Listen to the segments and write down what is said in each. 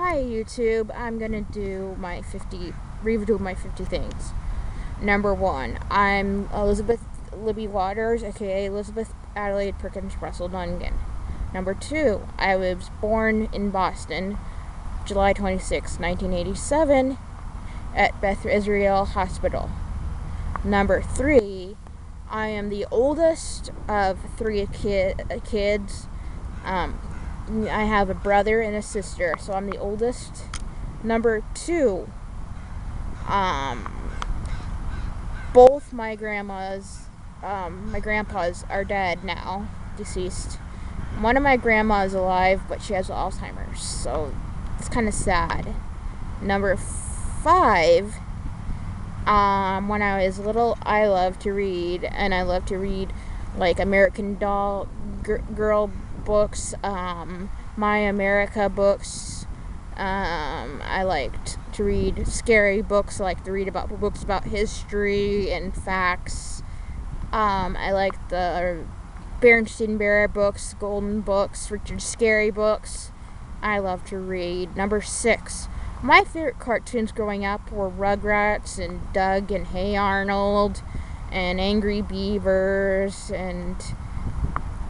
Hi YouTube, I'm gonna do my 50 review of my 50 things. Number 1, I'm Elizabeth Libby Waters, aka Elizabeth Adelaide Perkins Russell Dungan. Number 2, I was born in Boston, July 26, 1987, at Beth Israel Hospital. Number 3, I am the oldest of 3 kids. I have a brother and a sister, so I'm the oldest. Number 2, both my grandpas are dead now, deceased. One of my grandmas is alive, but she has Alzheimer's, so it's kind of sad. Number 5, when I was little, I loved to read, and I loved to read like American Doll girl books, My America books. I liked to read scary books. I liked to read about books about history and facts. I liked the Berenstain Bear books, Golden books, Richard Scarry books. I love to read. Number 6. My favorite cartoons growing up were Rugrats and Doug and Hey Arnold and Angry Beavers and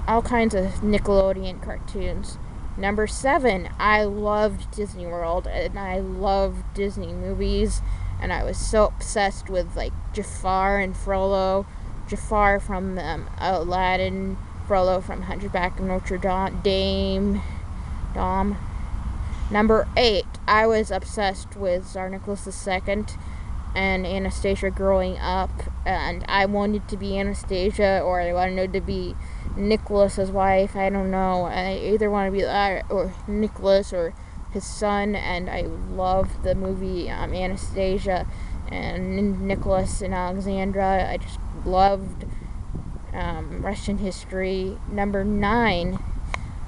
all kinds of Nickelodeon cartoons. Number 7, I loved Disney World, and I loved Disney movies, and I was so obsessed with like Jafar and Frollo. Jafar from Aladdin, Frollo from Hunchback of Notre Dame. Number 8, I was obsessed with Tsar Nicholas II and Anastasia growing up, and I wanted to be Anastasia, or I wanted to be Nicholas's wife. I don't know. I either want to be that or Nicholas or his son, and I loved the movie Anastasia and Nicholas and Alexandra. I just loved Russian history. Number 9,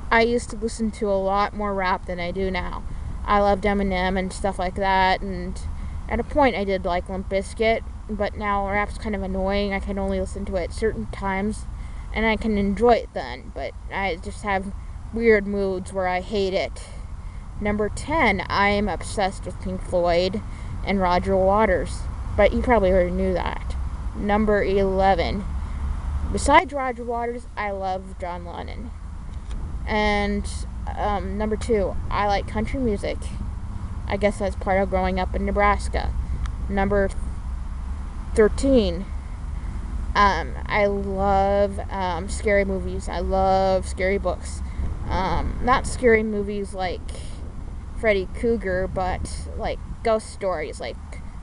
I used to listen to a lot more rap than I do now. I loved Eminem and stuff like that, and at a point I did like Limp Bizkit, but now rap's kind of annoying. I can only listen to it at certain times, and I can enjoy it then, but I just have weird moods where I hate it. Number 10, I am obsessed with Pink Floyd and Roger Waters, but you probably already knew that. Number 11, besides Roger Waters, I love John Lennon. And number 2, I like country music. I guess that's part of growing up in Nebraska. Number 13, I love scary movies. I love scary books. Not scary movies like Freddy Krueger, but like ghost stories, like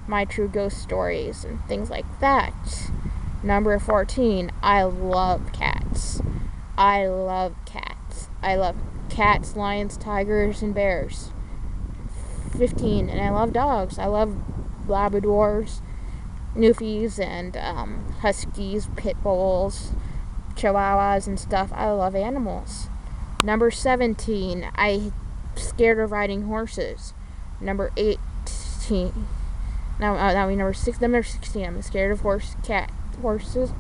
My True Ghost Stories and things like that. Number 14, I love cats. I love cats. I love cats, lions, tigers, and bears. 15, and I love dogs. I love Labradors, Newfies, and Huskies, Pit Bulls, Chihuahuas, and stuff. I love animals. Number 17, I'm scared of riding horses. Number 18, number 16, I'm scared of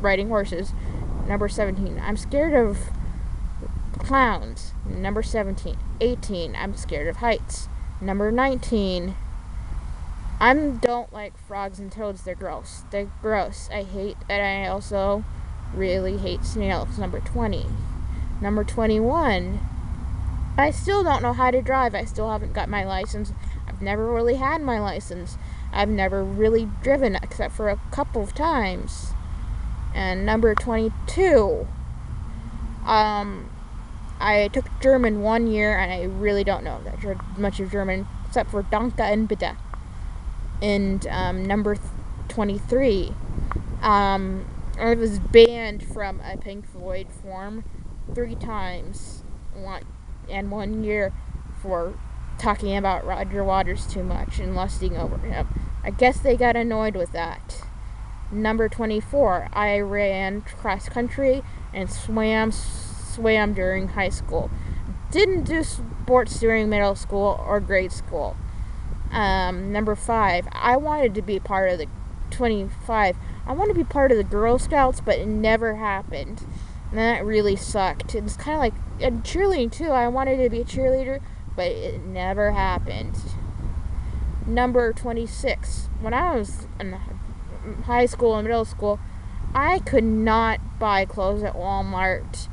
riding horses. Number 17, I'm scared of clowns. Number 17. 18, I'm scared of heights. Number 19, I don't like frogs and toads. They're gross. And I also really hate snails. Number 20. Number 21, I still don't know how to drive. I still haven't got my license. I've never really had my license. I've never really driven except for a couple of times. And number 22, I took German 1 year, and I really don't know that much of German, except for Danke and Bitte. And number 23, I was banned from a Pink Floyd form 3 times, 1 year, for talking about Roger Waters too much and lusting over him. I guess they got annoyed with that. Number 24, I ran cross country and swam during high school. Didn't do sports during middle school or grade school. Number 5, I wanted to be part of the 25. I wanted to be part of the Girl Scouts, but it never happened. And that really sucked. It's kind of like cheerleading too. I wanted to be a cheerleader, but it never happened. Number 26. When I was in high school and middle school, I could not buy clothes at Walmart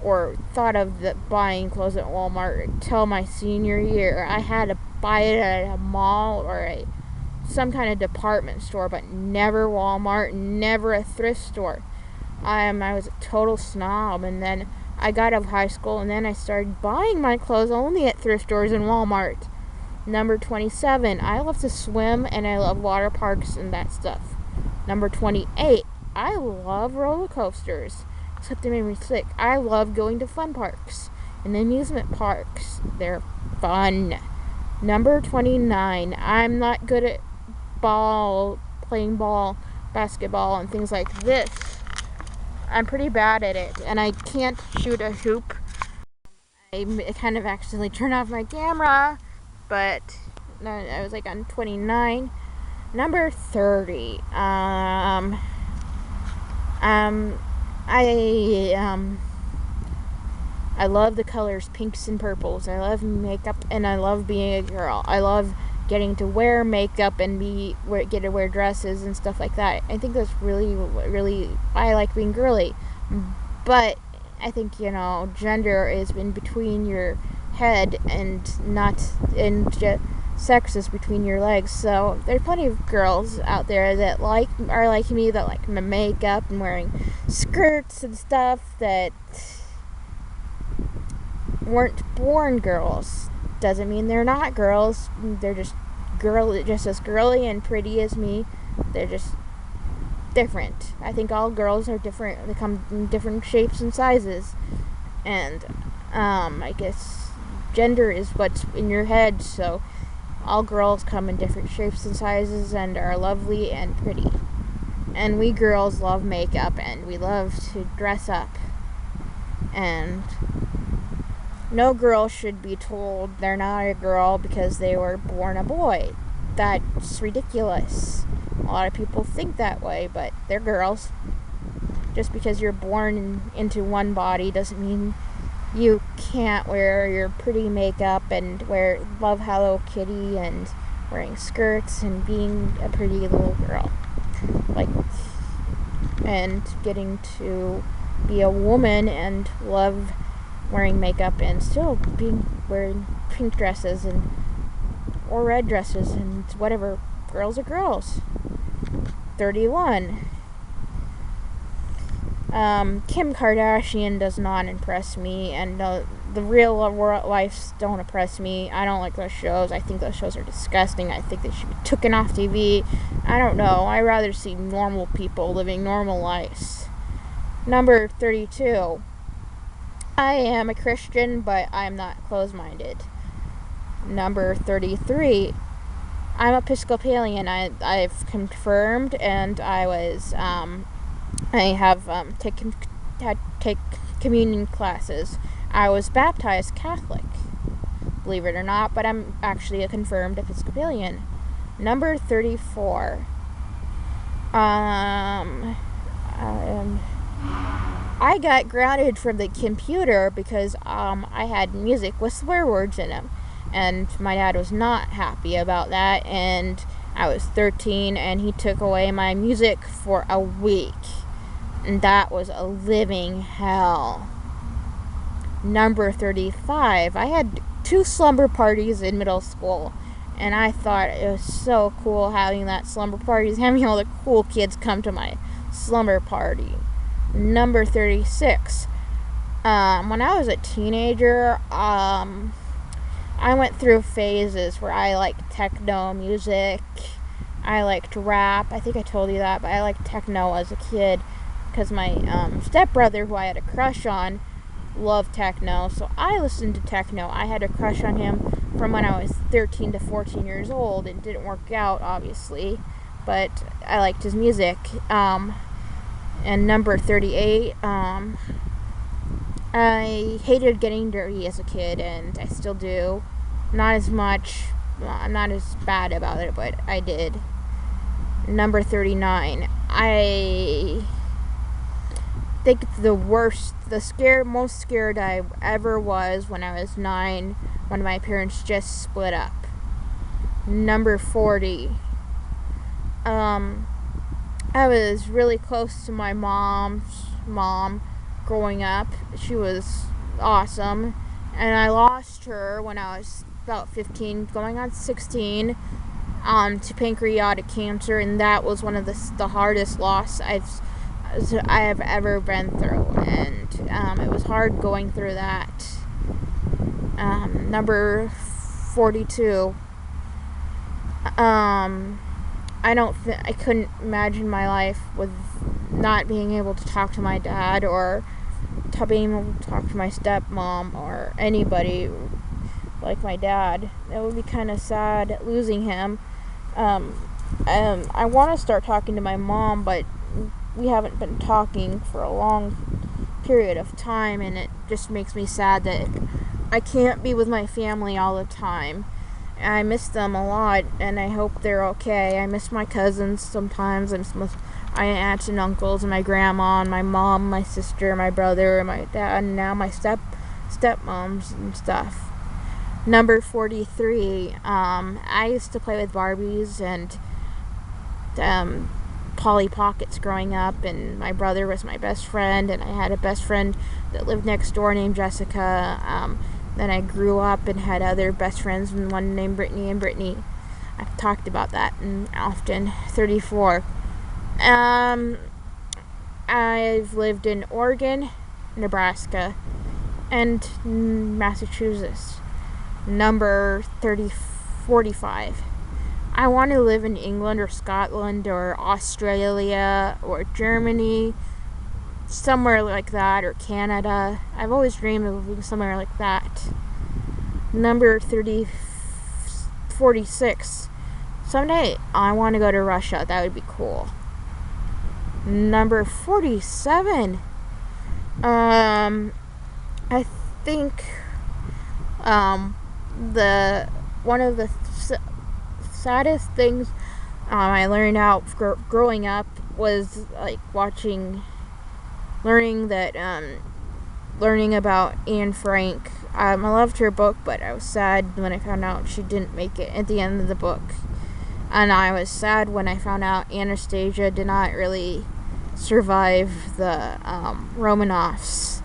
or thought of buying clothes at Walmart until my senior year. I had to buy it at a mall or some kind of department store, but never Walmart, never a thrift store. I was a total snob, and then I got out of high school, and then I started buying my clothes only at thrift stores and Walmart. Number 27, I love to swim, and I love water parks and that stuff. Number 28, I love roller coasters, except they made me sick. I love going to fun parks and amusement parks. They're fun. Number 29, I'm not good at playing ball, basketball, and things like this. I'm pretty bad at it, and I can't shoot a hoop. I kind of accidentally turned off my camera, but I was like on 29. Number 30. I love the colors pinks and purples. I love makeup, and I love being a girl. I love getting to wear makeup and get to wear dresses and stuff like that. I think that's really I like being girly. But I think, gender is in between your head and not in sex is between your legs. So there's plenty of girls out there that are like me, that like makeup and wearing skirts and stuff, that weren't born girls. Doesn't mean they're not girls. They're just just as girly and pretty as me. They're just different. I think all girls are different. They come in different shapes and sizes, and I guess gender is what's in your head. So all girls come in different shapes and sizes and are lovely and pretty. And we girls love makeup, and we love to dress up. And no girl should be told they're not a girl because they were born a boy. That's ridiculous. A lot of people think that way, but they're girls. Just because you're born into one body doesn't mean you can't wear your pretty makeup and love Hello Kitty and wearing skirts and being a pretty little girl. And getting to be a woman and love wearing makeup and still wearing pink dresses or red dresses and whatever. Girls are girls. 31. Kim Kardashian does not impress me, and the real lives don't impress me. I don't like those shows. I think those shows are disgusting. I think they should be taken off TV. I don't know. I'd rather see normal people living normal lives. Number 32. I am a Christian, but I'm not closed-minded. Number 33. I'm Episcopalian. I've confirmed, and I was I have taken communion classes. I was baptized Catholic, believe it or not, but I'm actually a confirmed Episcopalian. Number 34. I got grounded from the computer because I had music with swear words in them, and my dad was not happy about that, and I was 13, and he took away my music for a week, and that was a living hell. Number 35. I had 2 slumber parties in middle school, and I thought it was so cool having that slumber parties, having all the cool kids come to my slumber party. Number 36. When I was a teenager, I went through phases where I liked techno music. I liked rap. I think I told you that, but I liked techno as a kid because my stepbrother, who I had a crush on, loved techno, so I listened to techno. I had a crush on him from when I was 13 to 14 years old. It didn't work out, obviously, but I liked his music. And number 38, I hated getting dirty as a kid, and I still do. Not as much. I'm not as bad about it, but I did. Number 39, think most scared I ever was when I was 9, when my parents just split up. Number 40. I was really close to my mom's mom growing up. She was awesome, and I lost her when I was about 15, going on 16, to pancreatic cancer, and that was one of the hardest loss I have ever been through, and it was hard going through that. Number 42. I couldn't imagine my life with not being able to talk to my dad, or being able to talk to my stepmom, or anybody like my dad. It would be kind of sad losing him. I want to start talking to my mom, but we haven't been talking for a long period of time, and it just makes me sad that I can't be with my family all the time. I miss them a lot, and I hope they're okay. I miss my cousins sometimes. I miss my aunts and uncles, and my grandma, and my mom, my sister, my brother, and my dad, and now my stepmoms and stuff. Number 43. I used to play with Barbies and Polly Pockets growing up, and my brother was my best friend, and I had a best friend that lived next door named Jessica. Then I grew up and had other best friends, and one named Brittany and Brittany. I've talked about that often. 34. I've lived in Oregon, Nebraska, and Massachusetts. Number 45. I want to live in England or Scotland or Australia or Germany, somewhere like that, or Canada. I've always dreamed of living somewhere like that. Number 46. Someday I want to go to Russia. That would be cool. Number 47. I think one of the saddest things I learned out growing up was like learning about Anne Frank. I loved her book, but I was sad when I found out she didn't make it at the end of the book. And I was sad when I found out Anastasia did not really survive the Romanovs.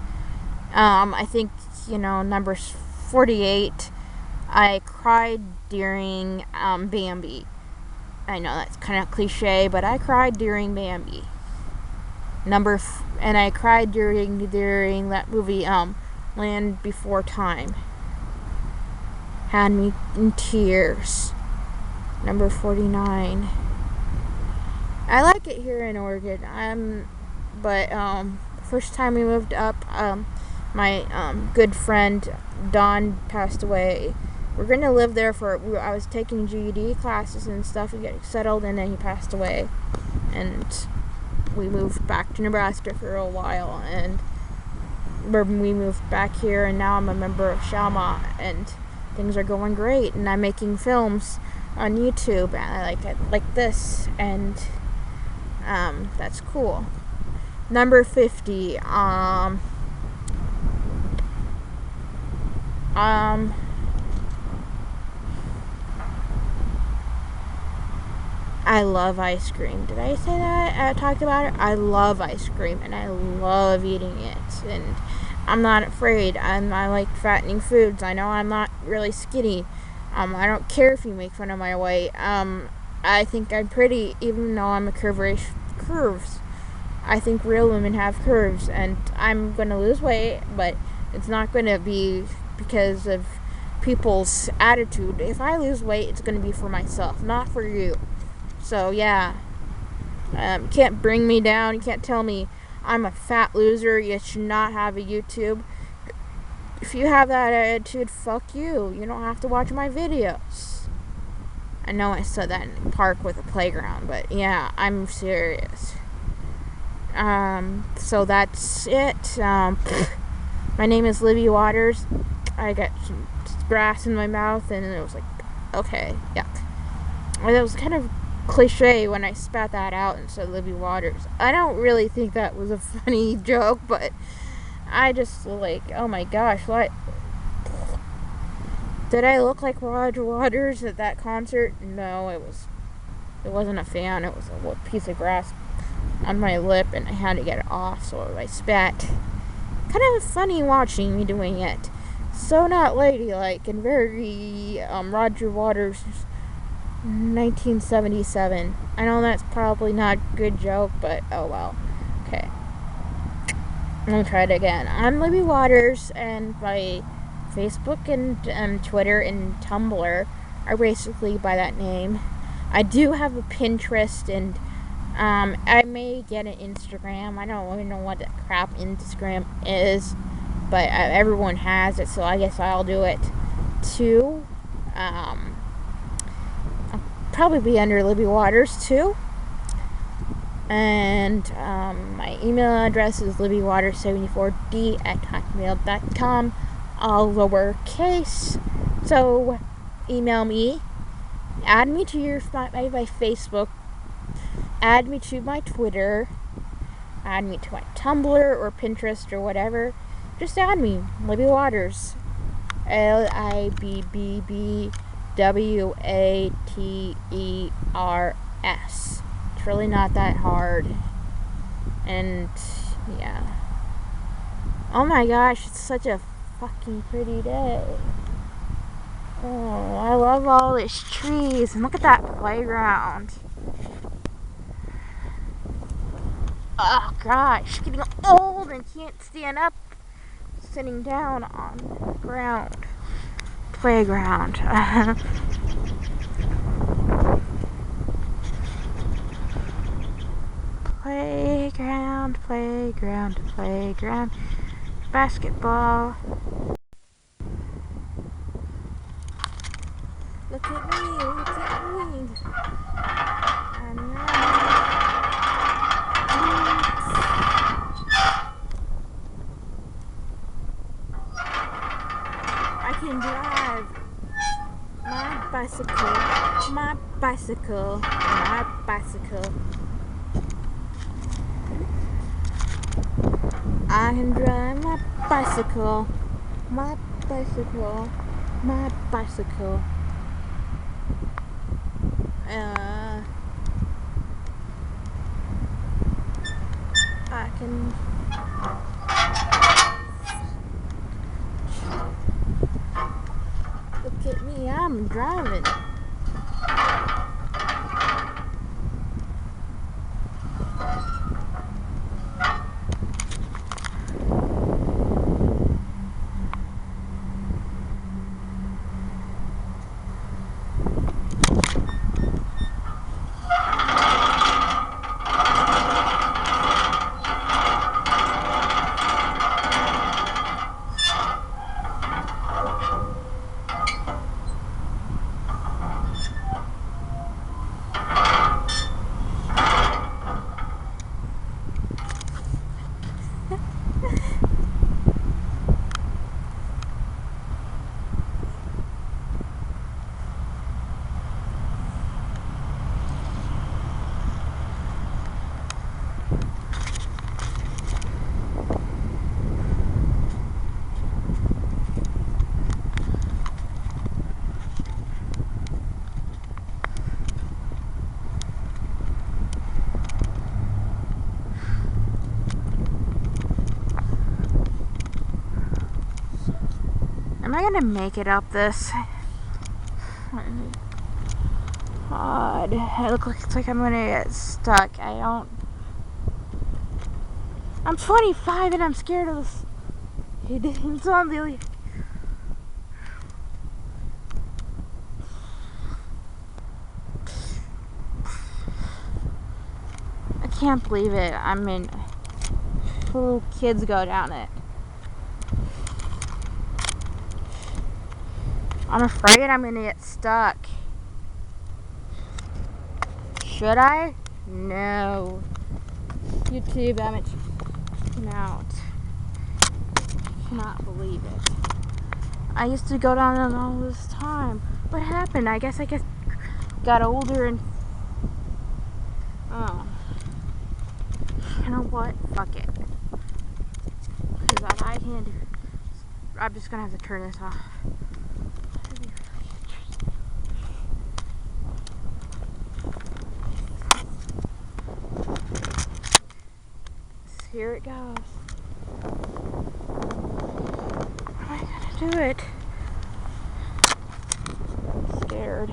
I think, number 48, I cried during Bambi. I know that's kind of cliche, but I cried during Bambi. And I cried during that movie, Land Before Time. Had me in tears. Number 49. I like it here in Oregon. But first time we moved up, my good friend Don passed away. We're gonna live there I was taking GED classes and stuff and getting settled, and then he passed away, and we moved back to Nebraska for a while, and we moved back here, and now I'm a member of Shama, and things are going great, and I'm making films on YouTube, and I like it like this, and that's cool. Number 50. I love ice cream. Did I say that? I talked about it. I love ice cream, and I love eating it, and I'm not afraid. I like fattening foods. I know I'm not really skinny. I don't care if you make fun of my weight. I think I'm pretty, even though I'm a curves. I think real women have curves, and I'm gonna lose weight, but it's not gonna be because of people's attitude. If I lose weight, it's gonna be for myself, not for you. So yeah, you can't bring me down. You can't tell me I'm a fat loser. You should not have a YouTube. If you have that attitude, fuck you. You don't have to watch my videos. I know I said that in the park with a playground, but yeah, I'm serious. So that's it. My name is Livy Waters. I got some grass in my mouth, and it was like, okay, yuck. That was kind of cliche when I spat that out and said Libby Waters. I don't really think that was a funny joke, but I just like, oh my gosh, what? Did I look like Roger Waters at that concert? No, it wasn't a fan. It was a piece of grass on my lip, and I had to get it off, so I spat. Kind of funny watching me doing it. So not ladylike and very Roger Waters 1977. I know that's probably not a good joke, but oh well. Okay. I'm gonna try it again. I'm Libby Waters, and my Facebook and Twitter and Tumblr are basically by that name. I do have a Pinterest, and I may get an Instagram. I don't even know what the crap Instagram is, but everyone has it, so I guess I'll do it too. I'll probably be under Libby Waters too. And my email address is libbywaters74d@hotmail.com, all lowercase. So email me, add me to my Facebook, add me to my Twitter, add me to my Tumblr or Pinterest or whatever. Just add me, Libby Waters, LIBBWATERS. It's really not that hard. And yeah. Oh my gosh, it's such a fucking pretty day. Oh, I love all these trees, and look at that playground. Oh gosh, getting old and can't stand up, sitting down on the ground. Playground. Playground, playground, playground. Basketball. Look at me, look at me. I can drive my bicycle, my bicycle, my bicycle. I can drive my bicycle, my bicycle, my bicycle. I can. Look at me, I'm driving. Am I gonna make it up this? God, it looks like I'm gonna get stuck. I'm 25 and I'm scared of this. He didn't sound really. I can't believe it. I mean, little kids go down it. I'm afraid I'm gonna get stuck. Should I? No. YouTube, I'm out. Cannot believe it. I used to go down it all this time. What happened? I guess got older and Oh. You know what? Fuck it. Because I can't do. I'm just gonna have to turn this off. Here it goes. How am I gonna do it? I'm scared.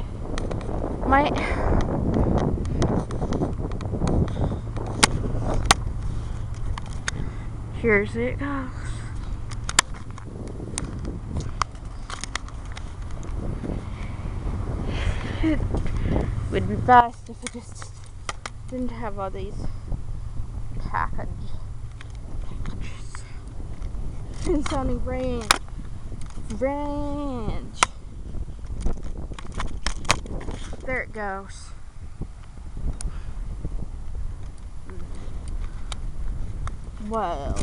Here's it goes. It would be best if it just didn't have all these packages. It's sounding branch. There it goes. Well,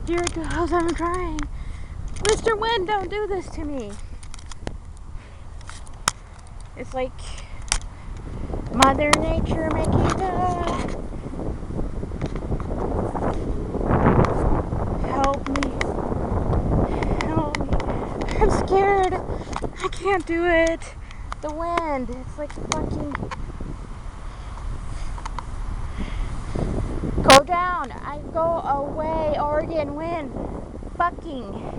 here it goes. I'm trying. Mr. Wind, don't do this to me. It's like Mother Nature making the. Help me. I'm scared. I can't do it. The wind. It's like fucking. Go down. I go away. Oregon wind. Fucking.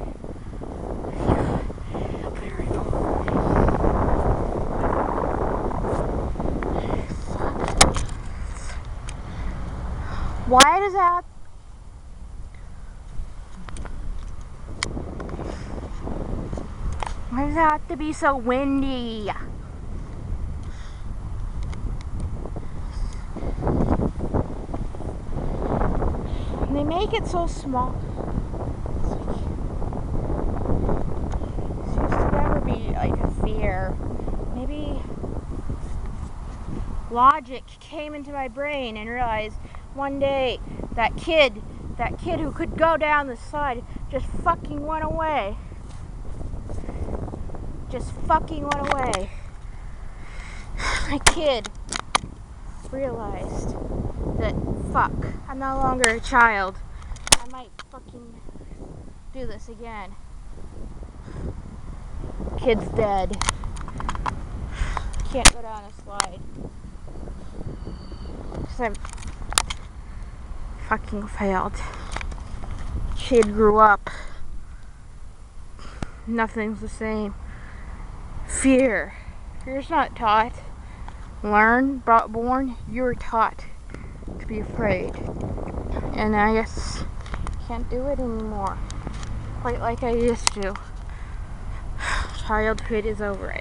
Why does that? Why does it have to be so windy? And they make it so small. It used to never be like a fear. Maybe logic came into my brain and realized one day that kid who could go down the slide just fucking went away. Just fucking went away. My kid realized that, fuck, I'm no longer a child. I might fucking do this again. Kid's dead. Can't go down a slide. Because I'm fucking failed. Kid grew up. Nothing's the same. Fear. Fear's not taught. Learned, born, you're taught to be afraid. And I guess can't do it anymore. Quite like I used to. Childhood is over.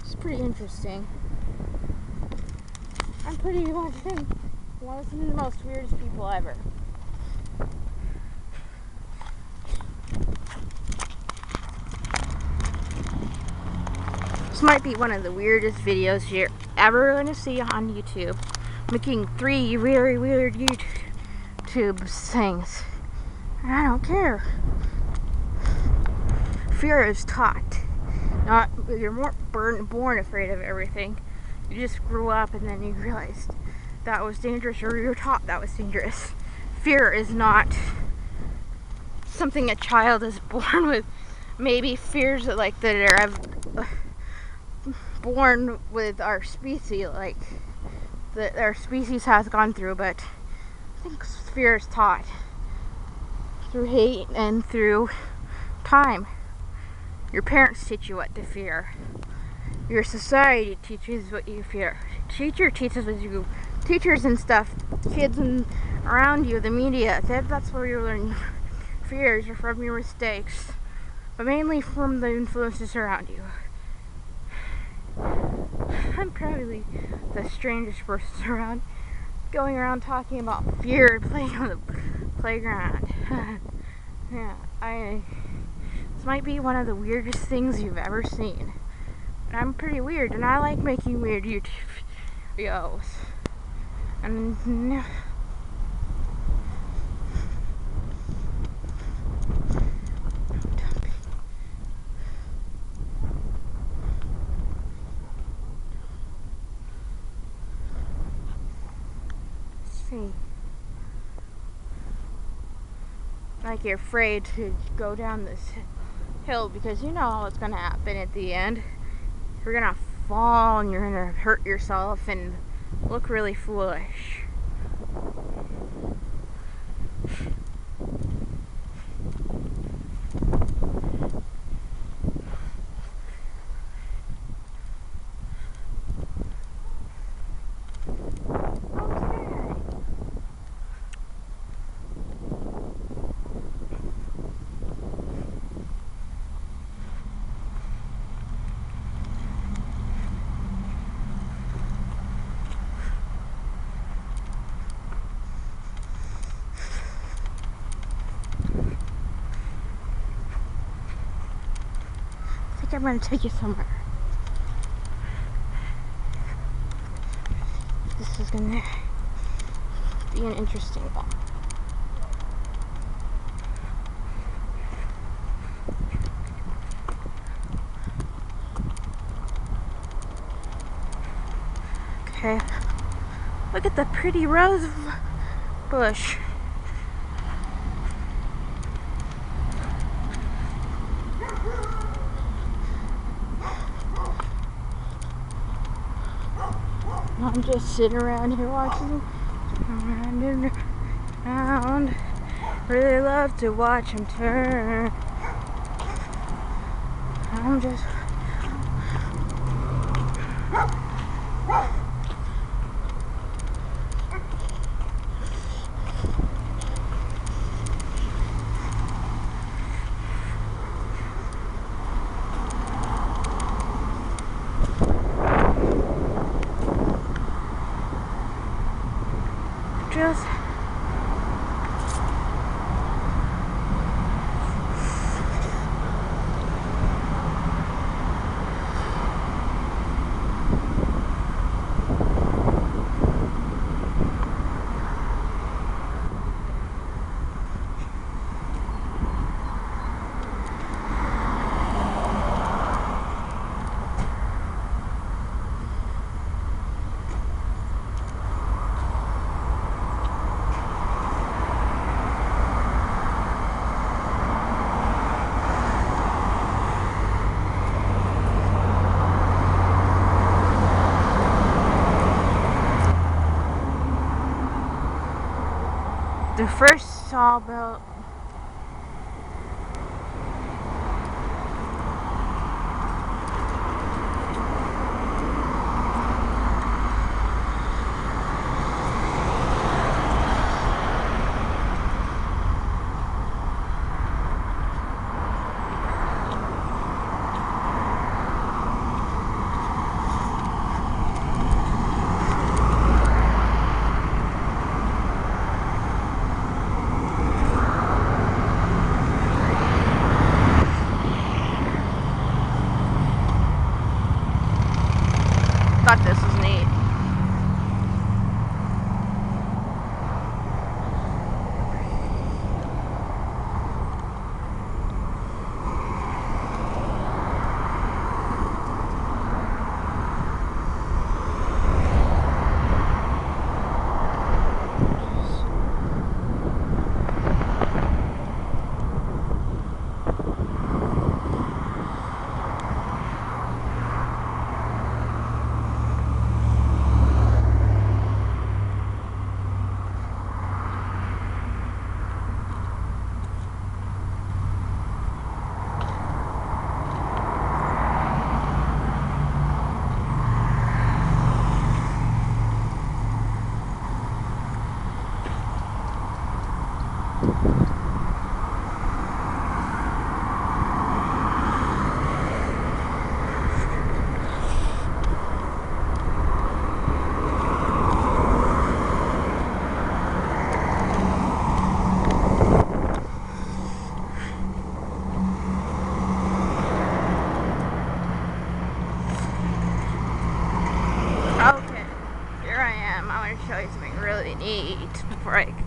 It's pretty interesting. I'm pretty much one of the most weirdest people ever. This might be one of the weirdest videos you're ever going to see on YouTube. Making 3 very weird YouTube things. And I don't care. Fear is taught. Not you're more born afraid of everything. You just grew up and then you realized that was dangerous, or you were taught that was dangerous. Fear is not something a child is born with. Maybe fears that are born with our species, like that our species has gone through, but I think fear is taught through hate and through time. Your parents teach you what to fear. Your society teaches what you fear. Teacher teaches what you. Teachers and stuff, kids and around you, the media. That's where you learn fears are from your mistakes, but mainly from the influences around you. I'm probably the strangest person around, going around talking about fear and playing on the playground. Yeah, this might be one of the weirdest things you've ever seen. I'm pretty weird, and I like making weird YouTube videos. And now, see, like you're afraid to go down this hill because you know what's gonna happen at the end. You're gonna fall and you're gonna hurt yourself and look really foolish. I'm gonna take you somewhere. This is gonna be an interesting one. Okay, look at the pretty rose bush. I'm just sitting around here watching around and around. Really love to watch him turn. I'm just the first sawmill. Thought this was neat. break.